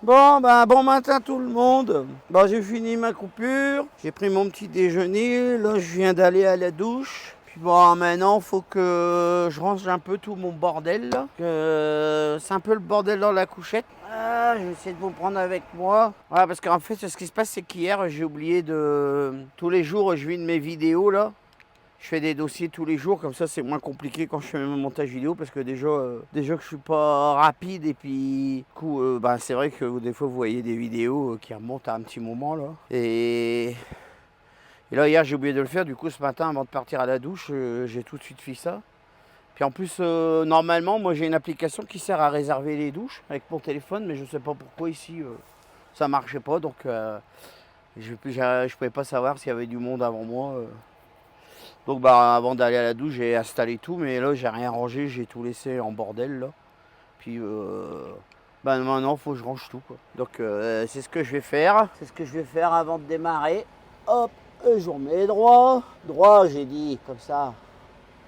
Bon, bah, bon matin tout le monde. Bon, j'ai fini ma coupure. J'ai pris mon petit déjeuner. Là, je viens d'aller à la douche. Puis bon, maintenant, faut que je range un peu tout mon bordel, là. C'est un peu le bordel dans la couchette. Ah, je vais essayer de vous prendre avec moi. Ouais, parce qu'en fait, ce qui se passe, c'est qu'hier, j'ai oublié de... Tous les jours, je vis de mes vidéos, là. Je fais des dossiers tous les jours, comme ça c'est moins compliqué quand je fais mon montage vidéo parce que déjà que je suis pas rapide et puis du coup c'est vrai que des fois vous voyez des vidéos qui remontent à un petit moment là. Et là hier j'ai oublié de le faire, du coup ce matin avant de partir à la douche j'ai tout de suite fait ça. Puis en plus normalement moi j'ai une application qui sert à réserver les douches avec mon téléphone mais je sais pas pourquoi ici ça marchait pas donc je pouvais pas savoir s'il y avait du monde avant moi. Donc avant d'aller à la douche, j'ai installé tout, mais là j'ai rien rangé, j'ai tout laissé en bordel là. Puis maintenant faut que je range tout quoi. Donc c'est ce que je vais faire. C'est ce que je vais faire avant de démarrer. Hop, je remets droit. Droit j'ai dit, comme ça.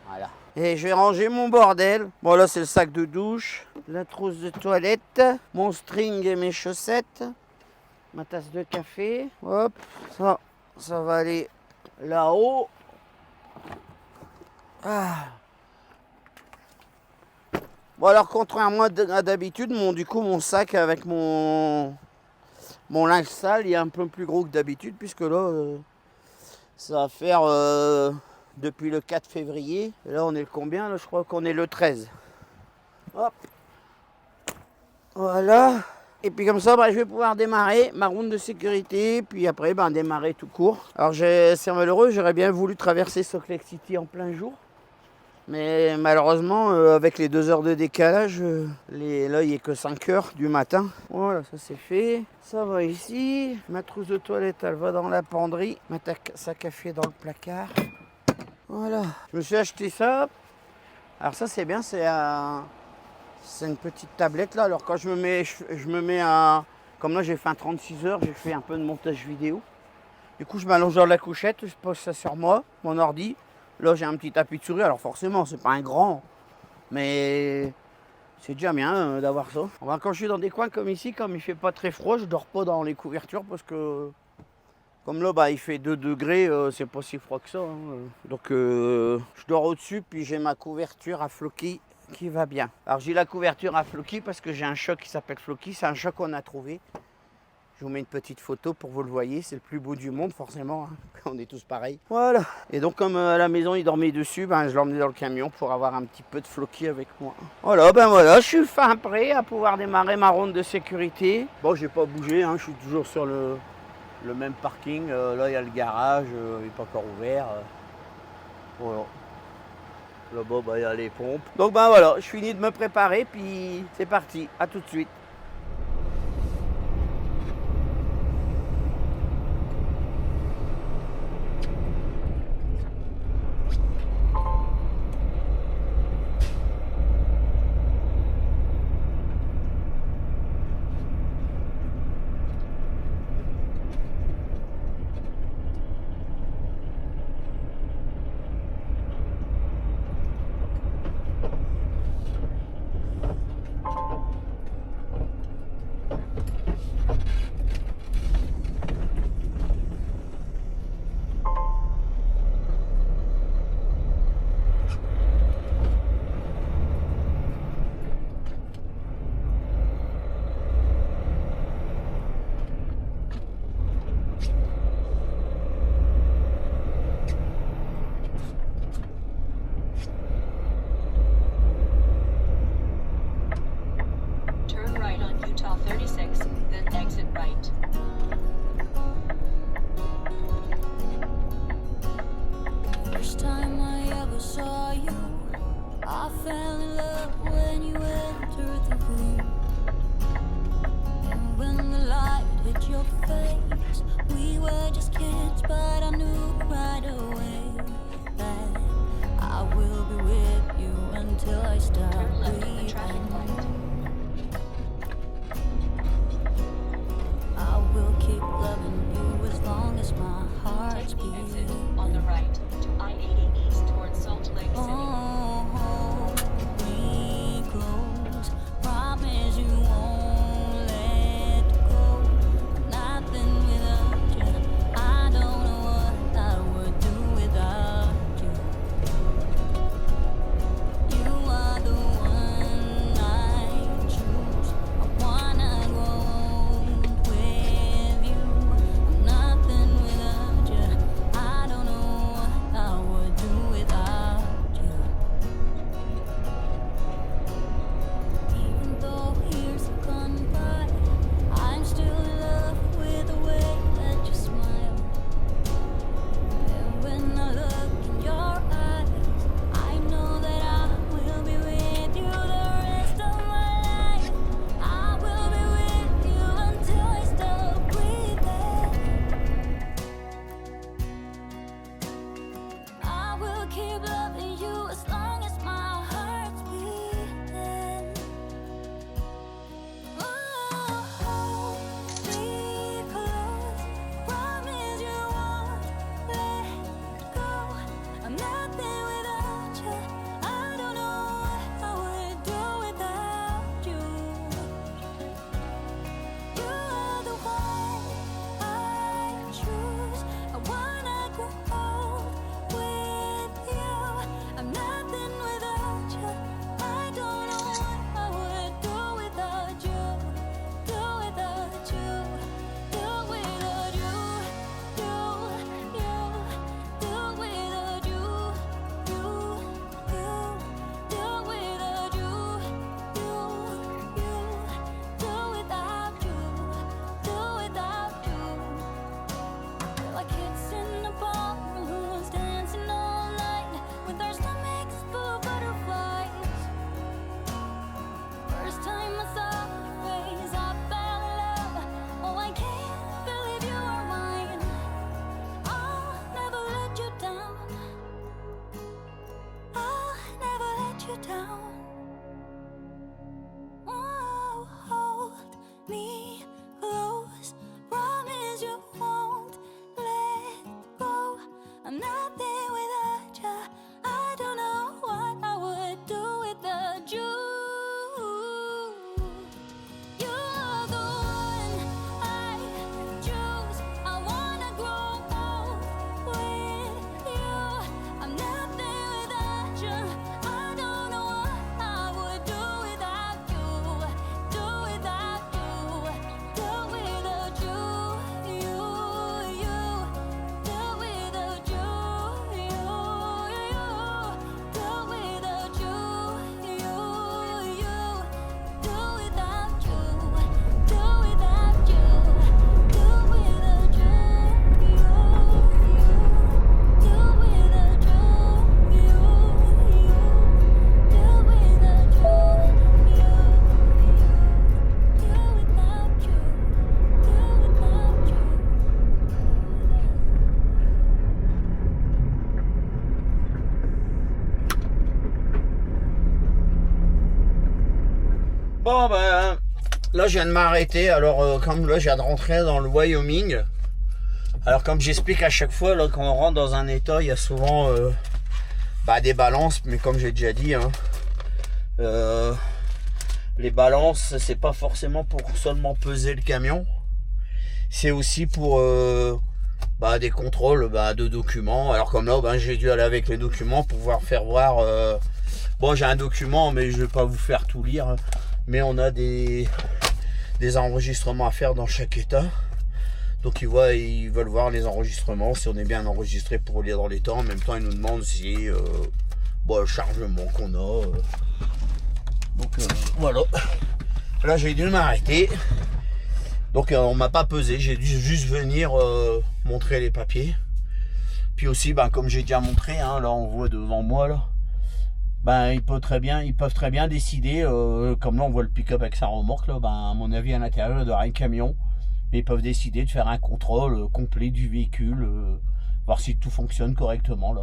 Voilà. Et je vais ranger mon bordel. Bon là c'est le sac de douche, la trousse de toilette, mon string et mes chaussettes, ma tasse de café. Hop, ça va aller là-haut. Ah. Bon alors contrairement à d'habitude, mon sac avec mon linge sale il est un peu plus gros que d'habitude puisque là ça va faire depuis le 4 février. Et là on est le combien là? Je crois qu'on est le 13. Hop. Voilà. Et puis comme ça je vais pouvoir démarrer ma ronde de sécurité. Puis après démarrer tout court. Alors c'est malheureux, j'aurais bien voulu traverser Salt Lake City en plein jour. Mais malheureusement, avec les 2 heures de décalage, là il n'est que 5 heures du matin. Voilà, ça c'est fait. Ça va ici. Ma trousse de toilette, elle va dans la penderie. Ma sac à café dans le placard. Voilà. Je me suis acheté ça. Alors ça c'est bien, c'est une petite tablette là. Alors quand je me mets à... Comme là j'ai fait un 36 heures, j'ai fait un peu de montage vidéo. Du coup je m'allonge dans la couchette, je pose ça sur moi, mon ordi. Là j'ai un petit tapis de souris, alors forcément c'est pas un grand, mais c'est déjà bien d'avoir ça. Quand je suis dans des coins comme ici, comme il fait pas très froid, je dors pas dans les couvertures parce que comme là il fait 2 degrés, c'est pas si froid que ça. Donc je dors au-dessus, puis j'ai ma couverture à Floki qui va bien. Alors j'ai la couverture à Floki parce que j'ai un chat qui s'appelle Floki, c'est un chat qu'on a trouvé. Je vous mets une petite photo pour que vous le voyez, c'est le plus beau du monde forcément, on est tous pareils. Voilà, et donc comme à la maison il dormait dessus, je l'ai emmené dans le camion pour avoir un petit peu de Floki avec moi. Voilà, voilà, je suis fin prêt à pouvoir démarrer ma ronde de sécurité. Bon, j'ai pas bougé, je suis toujours sur le même parking, là il y a le garage, il n'est pas encore ouvert. Voilà. Là-bas, il y a les pompes. Donc voilà, je finis de me préparer, puis c'est parti, à tout de suite. Promise you won't let là je viens de m'arrêter. Alors comme là je viens de rentrer dans le Wyoming. Alors comme j'explique à chaque fois, là quand on rentre dans un état, il y a souvent des balances, mais comme j'ai déjà dit, hein, les balances c'est pas forcément pour seulement peser le camion, c'est aussi pour des contrôles de documents. Alors comme là j'ai dû aller avec les documents pour pouvoir faire voir. Bon, j'ai un document, mais je vais pas vous faire tout lire, hein, mais on a des enregistrements à faire dans chaque état. Donc ils veulent voir les enregistrements, si on est bien enregistré pour lire dans l'état. En même temps, ils nous demandent si le chargement qu'on a. Donc voilà. Là, j'ai dû m'arrêter. Donc on m'a pas pesé, j'ai dû juste venir montrer les papiers. Puis aussi, comme j'ai déjà montré, hein, là on voit devant moi là. Ils peuvent très bien décider, comme là on voit le pick-up avec sa remorque là, à mon avis à l'intérieur il doit y avoir un camion, mais ils peuvent décider de faire un contrôle complet du véhicule, voir si tout fonctionne correctement là.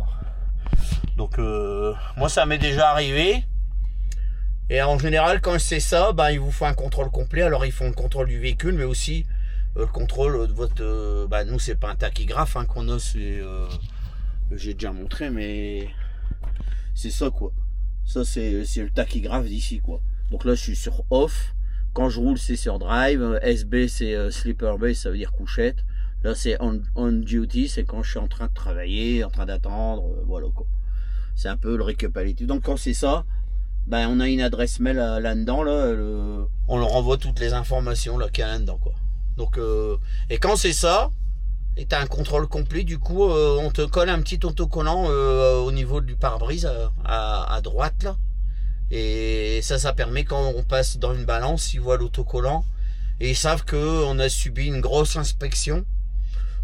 Donc moi ça m'est déjà arrivé, et en général quand c'est ça, il vous faut un contrôle complet. Alors ils font le contrôle du véhicule, mais aussi le contrôle de votre, nous c'est pas un tachygraphe hein, qu'on a, c'est j'ai déjà montré, mais c'est ça quoi. Ça c'est le tachygraphe d'ici quoi. Donc là je suis sur off. Quand je roule c'est sur drive. SB c'est sleeper base, ça veut dire couchette. Là c'est on duty, c'est quand je suis en train de travailler, en train d'attendre. Voilà quoi. C'est un peu le récapitulatif. Donc quand c'est ça, on a une adresse mail là-dedans là. On leur envoie toutes les informations là qu'il y a là-dedans quoi. Donc et quand c'est ça, et t'as un contrôle complet, du coup on te colle un petit autocollant au niveau du pare-brise à droite là, et ça permet quand on passe dans une balance, ils voient l'autocollant et ils savent que on a subi une grosse inspection.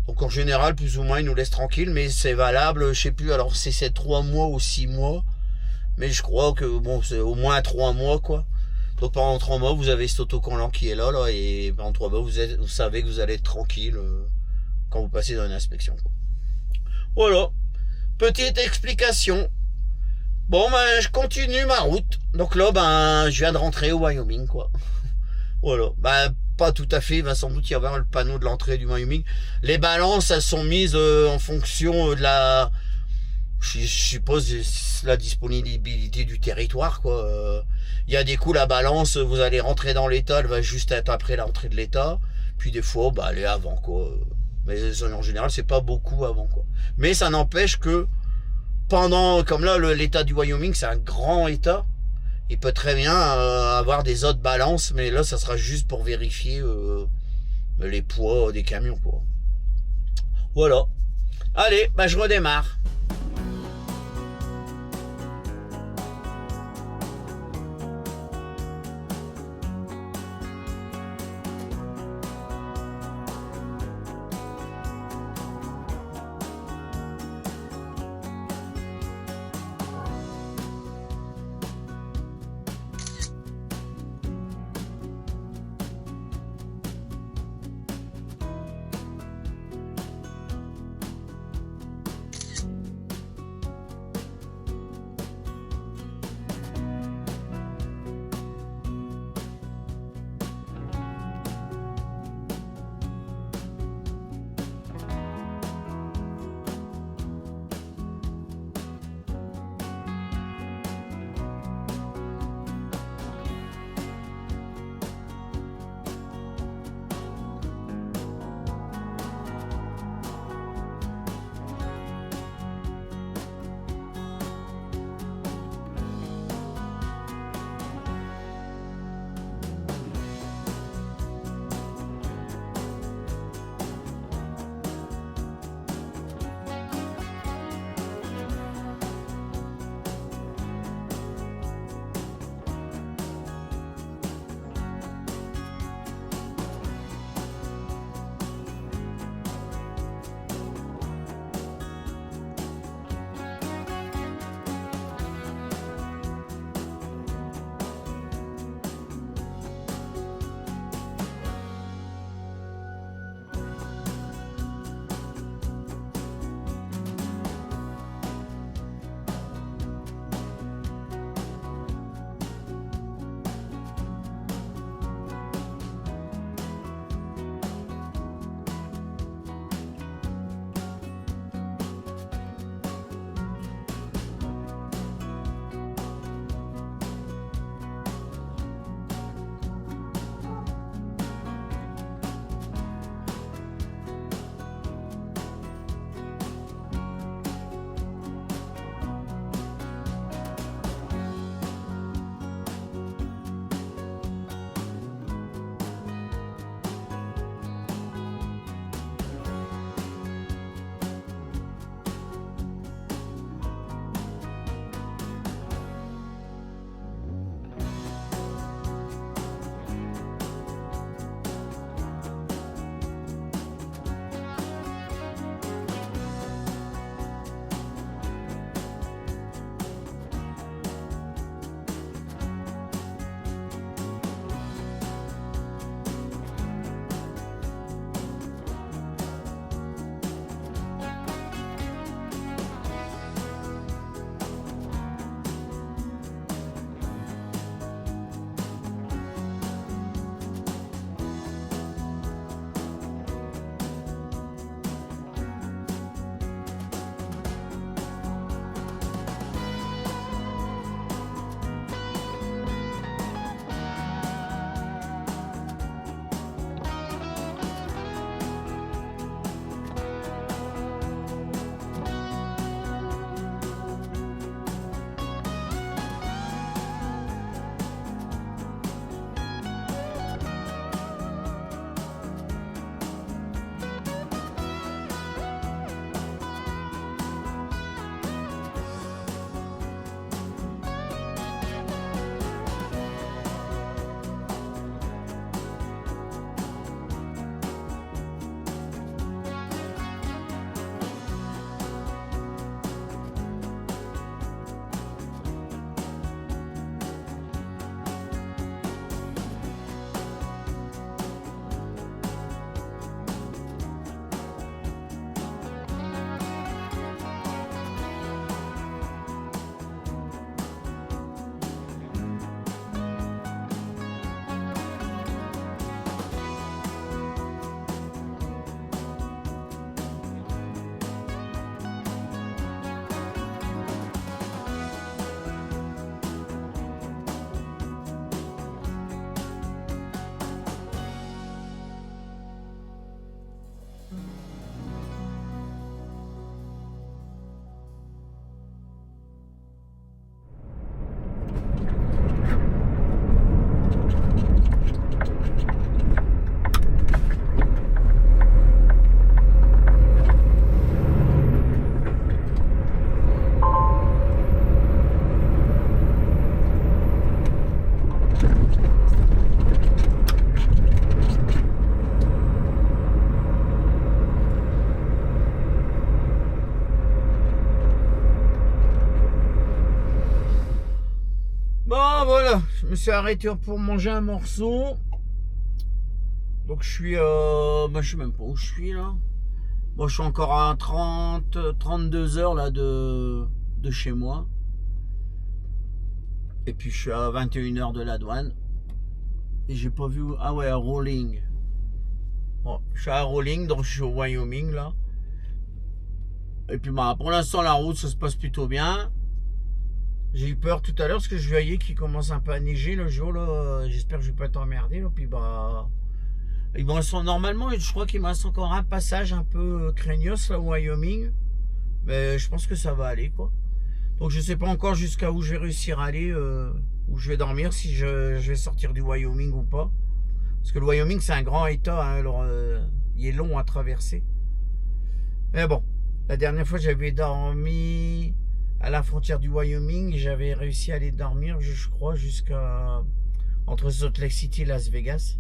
Donc en général plus ou moins ils nous laissent tranquille, mais c'est valable, je sais plus, alors c'est 3 mois ou 6 mois, mais je crois que c'est au moins 3 mois quoi. Donc pendant 3 mois vous avez cet autocollant qui est là et pendant 3 mois vous savez que vous allez être tranquille quand vous passez dans une inspection. Voilà, petite explication. Bon, je continue ma route. Donc là, je viens de rentrer au Wyoming, quoi. Voilà, pas tout à fait. Il va sans doute y avoir le panneau de l'entrée du Wyoming. Les balances, elles sont mises en fonction de la, je suppose, la disponibilité du territoire, quoi. Il y a des coups, la balance, vous allez rentrer dans l'état, elle va juste être après l'entrée de l'état. Puis des fois, elle est avant, quoi. Mais en général, c'est pas beaucoup avant, quoi. Mais ça n'empêche que comme là, l'état du Wyoming, c'est un grand état. Il peut très bien avoir des autres balances, mais là, ça sera juste pour vérifier les poids des camions, quoi. Voilà. Allez, je redémarre. suis arrêté pour manger un morceau. Donc je suis, je sais même pas où je suis là. Bon, je suis encore à 32 heures là de chez moi. Et puis je suis à 21 heures de la douane. Et j'ai pas vu. Ah ouais, à Rolling. Bon, je suis à Rolling, donc je suis au Wyoming là. Et puis bah, pour l'instant la route ça se passe plutôt bien. J'ai eu peur tout à l'heure parce que je voyais qu'il commence un peu à neiger le jour là. J'espère que je vais pas t'emmerder là. Puis bah. Il me reste, normalement, je crois qu'il me reste encore un passage un peu craignos là au Wyoming. Mais je pense que ça va aller quoi. Donc je sais pas encore jusqu'à où je vais réussir à aller, où je vais dormir, si je vais sortir du Wyoming ou pas. Parce que le Wyoming c'est un grand état, hein, alors il est long à traverser. Mais bon, la dernière fois j'avais dormi à la frontière du Wyoming et j'avais réussi à aller dormir, je crois, jusqu'à entre Salt Lake City et Las Vegas.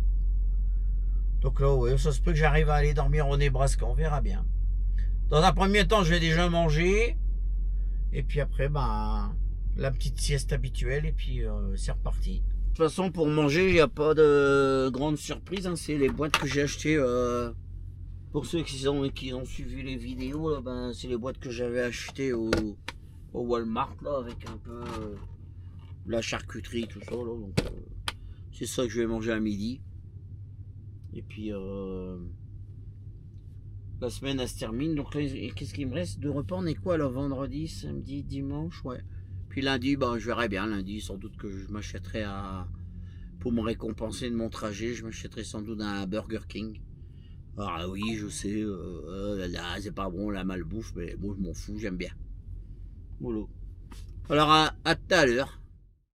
Donc là, ouais, ça se peut que j'arrive à aller dormir au Nebraska, on verra bien. Dans un premier temps, je vais déjà manger. Et puis après, ben, la petite sieste habituelle. Et puis, c'est reparti. De toute façon, pour manger, il n'y a pas de grande surprise. Hein. C'est les boîtes que j'ai achetées. Pour ceux qui ont suivi les vidéos, là, ben, c'est les boîtes que j'avais achetées au Walmart, là, avec un peu la charcuterie, tout ça. Là, donc, c'est ça que je vais manger à midi. Et puis la semaine elle se termine. Donc là, qu'est-ce qu'il me reste de repas? On est quoi là? Vendredi, samedi, dimanche, ouais. Puis lundi, je verrai bien. Lundi, sans doute que je m'achèterai pour me récompenser de mon trajet, je m'achèterai sans doute un Burger King. Ah oui, je sais, là, c'est pas bon la malbouffe, mais moi je m'en fous, j'aime bien. Voilà. Alors à tout à l'heure.